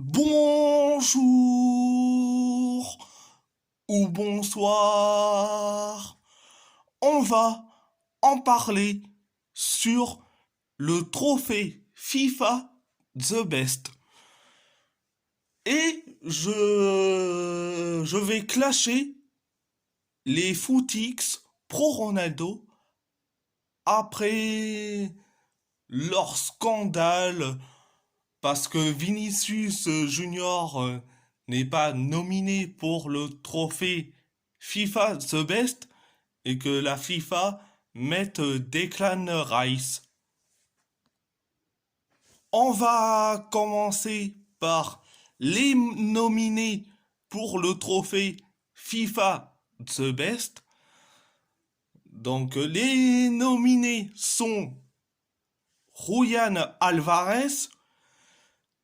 Bonjour ou bonsoir. On va en parler sur le trophée FIFA The Best. Et je vais clasher les footix pro Ronaldo après leur scandale parce que Vinicius Junior n'est pas nominé pour le trophée FIFA The Best et que la FIFA mette Declan Rice. On va commencer par les nominés pour le trophée FIFA The Best. Donc les nominés sont Julian Alvarez,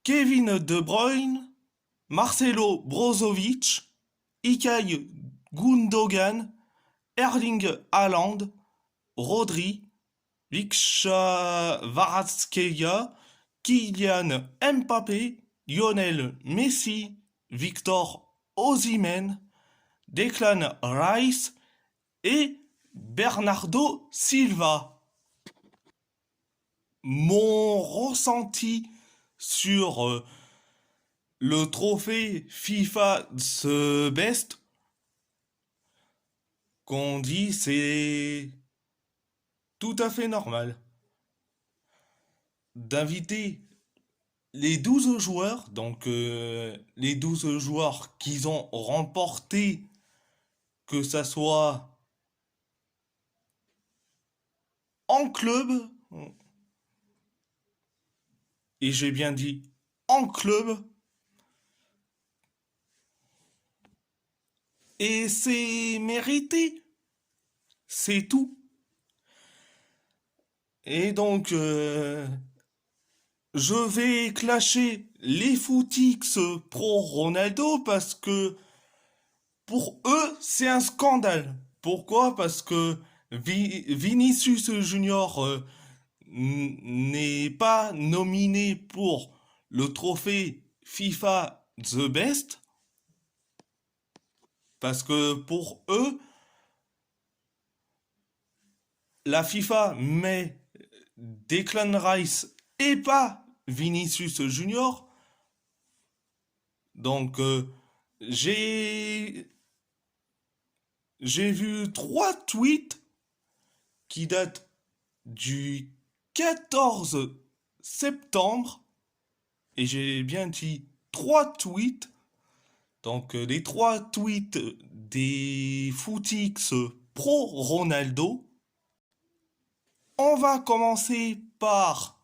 Kevin De Bruyne, Marcelo Brozovic, Ilkay Gundogan, Erling Haaland, Rodri, Viksha Kvaratskhelia, Kylian Mbappé, Lionel Messi, Victor Osimhen, Declan Rice et Bernardo Silva. Mon ressenti sur le trophée FIFA The Best qu'on dit c'est tout à fait normal d'inviter les 12 joueurs, donc les 12 joueurs qui ont remporté, que ça soit en club, et j'ai bien dit en club, et c'est mérité, c'est tout. Et donc, je vais clasher les footix pro Ronaldo parce que pour eux, c'est un scandale. Pourquoi? Parce que Vinicius Junior n'est pas nominé pour le trophée FIFA The Best. Parce que pour eux, la FIFA met Declan Rice et pas Vinicius Junior. Donc j'ai vu 3 tweets qui datent du 14 septembre et j'ai bien dit 3 tweets. Donc les 3 tweets des footix pro Ronaldo. On va commencer par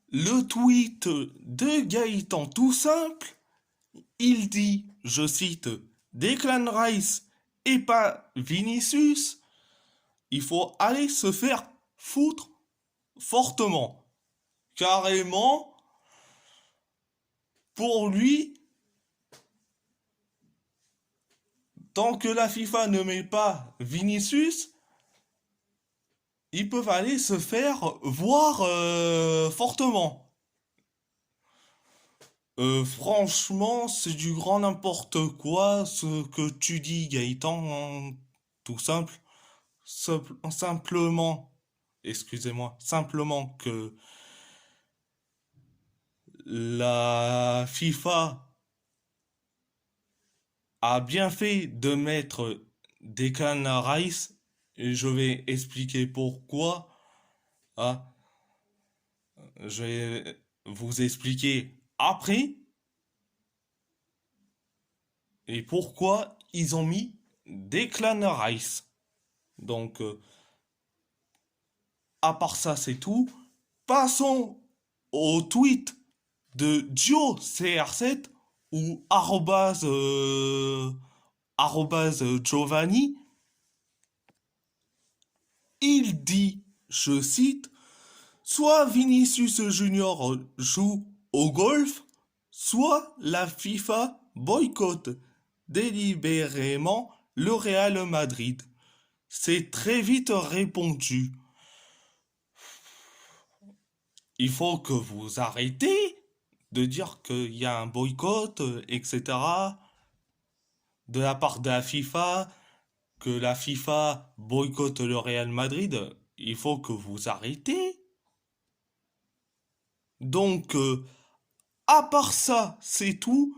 le tweet de Gaëtan tout simple. Il dit, je cite, Declan Rice et pas Vinicius, il faut aller se faire foutre fortement. Carrément, pour lui, tant que la FIFA ne met pas Vinicius, ils peuvent aller se faire voir fortement. Franchement, c'est du grand n'importe quoi ce que tu dis, Gaëtan, tout simple. Simplement, excusez-moi, simplement que la FIFA a bien fait de mettre Declan Rice, et je vais expliquer pourquoi. Ah, je vais vous expliquer après et pourquoi ils ont mis Declan Rice. Donc, à part ça, c'est tout. Passons au tweet de JoCR7 ou Giovanni. Il dit, je cite, soit Vinicius Junior joue au golf, soit la FIFA boycotte délibérément le Real Madrid. C'est très vite répondu. Il faut que vous arrêtez de dire qu'il y a un boycott, etc., de la part de la FIFA, que la FIFA boycotte le Real Madrid, il faut que vous arrêtez. Donc, à part ça, c'est tout.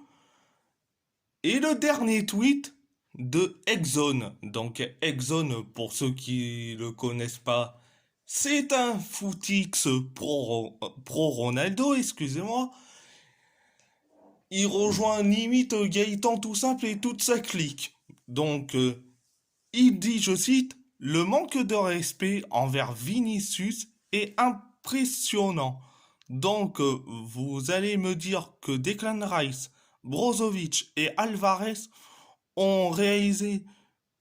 Et le dernier tweet de Exxon. Donc Exxon, pour ceux qui le connaissent pas, c'est un footix pro Ronaldo, excusez-moi. Il rejoint limite Gaëtan tout simple et toute sa clique. Donc il dit, je cite, le manque de respect envers Vinicius est impressionnant. Donc vous allez me dire que Declan Rice, Brozovic et Alvarez ont réalisé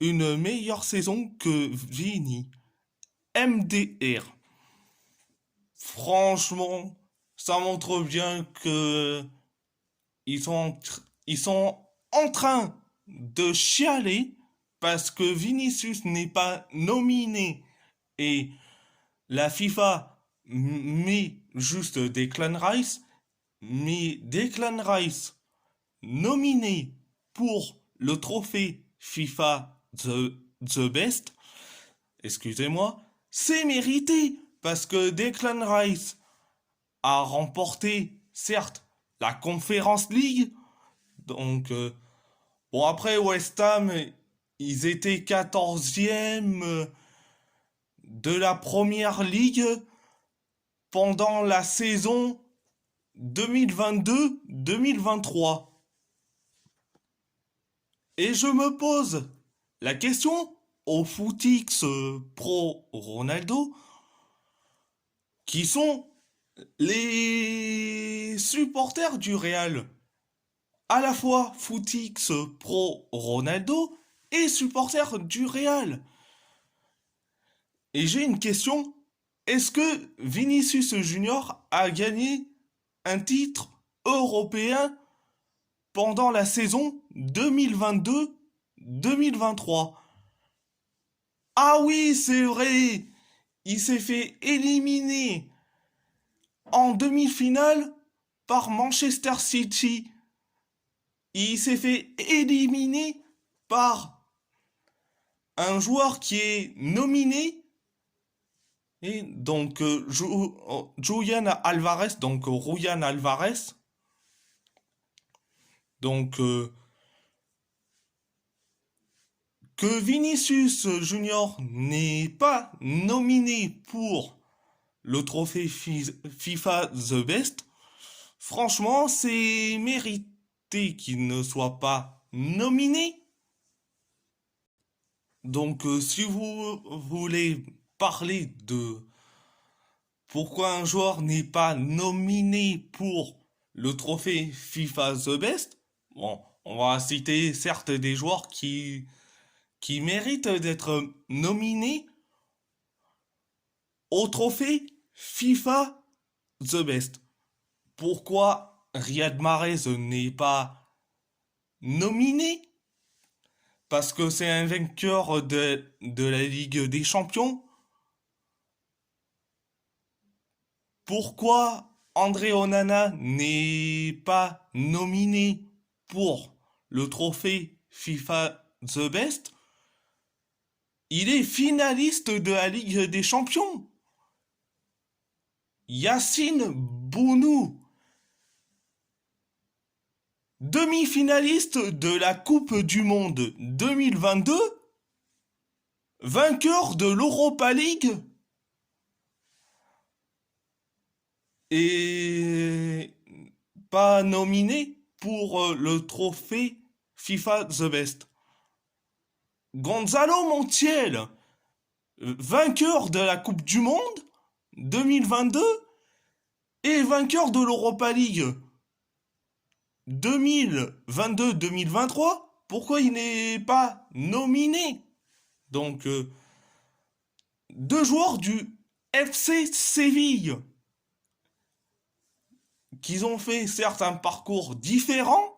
une meilleure saison que Vini. MDR. Franchement, ça montre bien que ils sont en train de chialer parce que Vinicius n'est pas nominé et la FIFA met juste Declan Rice, mais Declan Rice nominé pour le trophée FIFA The Best, excusez-moi, c'est mérité parce que Declan Rice a remporté, certes, la Conference League. Donc, bon, après West Ham, ils étaient 14e de la Première Ligue pendant la saison 2022-2023. Et je me pose la question aux footix pro Ronaldo, qui sont les supporters du Real. À la fois footix pro Ronaldo et supporters du Real. Et j'ai une question. Est-ce que Vinicius Junior a gagné un titre européen pendant la saison 2022-2023? Ah oui, c'est vrai. Il s'est fait éliminer en demi-finale par Manchester City. Il s'est fait éliminer par un joueur qui est nominé. Et donc, Julian Alvarez, donc Ruyan Alvarez. Donc, que Vinicius Junior n'est pas nominé pour le trophée FIFA The Best, franchement, c'est mérité qu'il ne soit pas nominé. Donc, si vous voulez parler de pourquoi un joueur n'est pas nominé pour le trophée FIFA The Best, bon, on va citer certes des joueurs qui méritent d'être nominés au trophée FIFA The Best. Pourquoi Riyad Mahrez n'est pas nominé? Parce que c'est un vainqueur de la Ligue des Champions. Pourquoi André Onana n'est pas nominé pour le trophée FIFA The Best? Il est finaliste de la Ligue des Champions. Yacine Bounou, demi-finaliste de la Coupe du Monde 2022, vainqueur de l'Europa League et pas nominé pour le trophée FIFA The Best. Gonzalo Montiel, vainqueur de la Coupe du Monde 2022 et vainqueur de l'Europa League 2022-2023, pourquoi il n'est pas nominé? Donc, deux joueurs du FC Séville qui ont fait certes un parcours différent,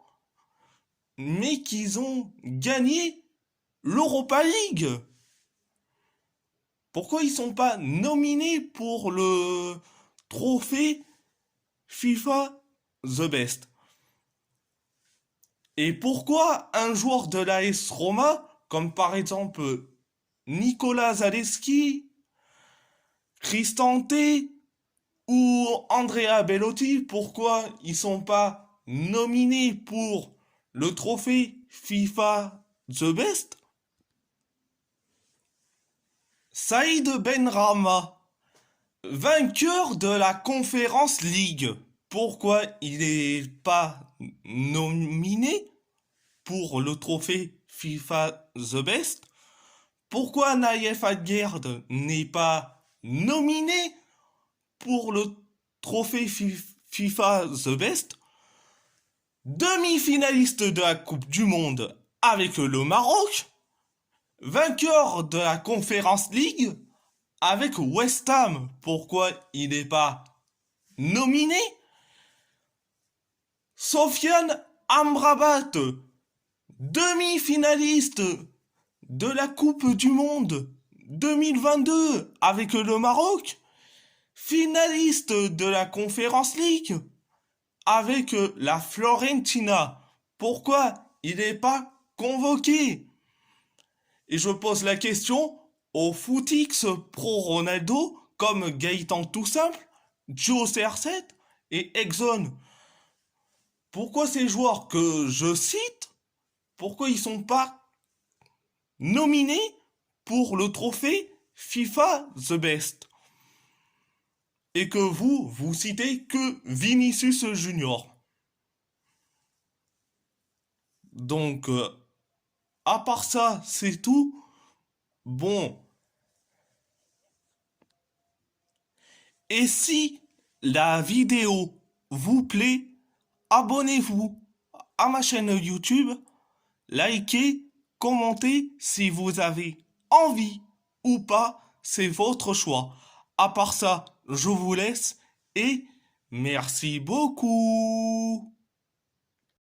mais qui ont gagné l'Europa League. Pourquoi ils sont pas nominés pour le trophée FIFA the best. Et pourquoi un joueur de l'AS Roma, comme par exemple Nicolas Zalewski, Cristante ou Andrea Bellotti, pourquoi ils sont pas nominés pour le trophée FIFA The Best? Saïd Benrahma, vainqueur de la Conference League, pourquoi il n'est pas nominé pour le trophée FIFA The Best? Pourquoi Naïef Adguerd n'est pas nominé pour le trophée FIFA The Best? Demi-finaliste de la Coupe du Monde avec le Maroc, vainqueur de la Conference League avec West Ham, pourquoi il n'est pas nominé? Sofiane Amrabat, demi-finaliste de la Coupe du Monde 2022 avec le Maroc, finaliste de la Conference League avec la Fiorentina. Pourquoi il n'est pas convoqué? Et je pose la question aux Footix Pro Ronaldo comme Gaëtan Toussaint, Joe CR7 et Exxon. Pourquoi ces joueurs que je cite, pourquoi ils sont pas nominés pour le trophée FIFA The Best? Et que vous citez que Vinicius Junior. Donc, à part ça, c'est tout. Bon. Et si la vidéo vous plaît, abonnez-vous à ma chaîne YouTube, likez, commentez si vous avez envie ou pas, c'est votre choix. À part ça, je vous laisse et merci beaucoup.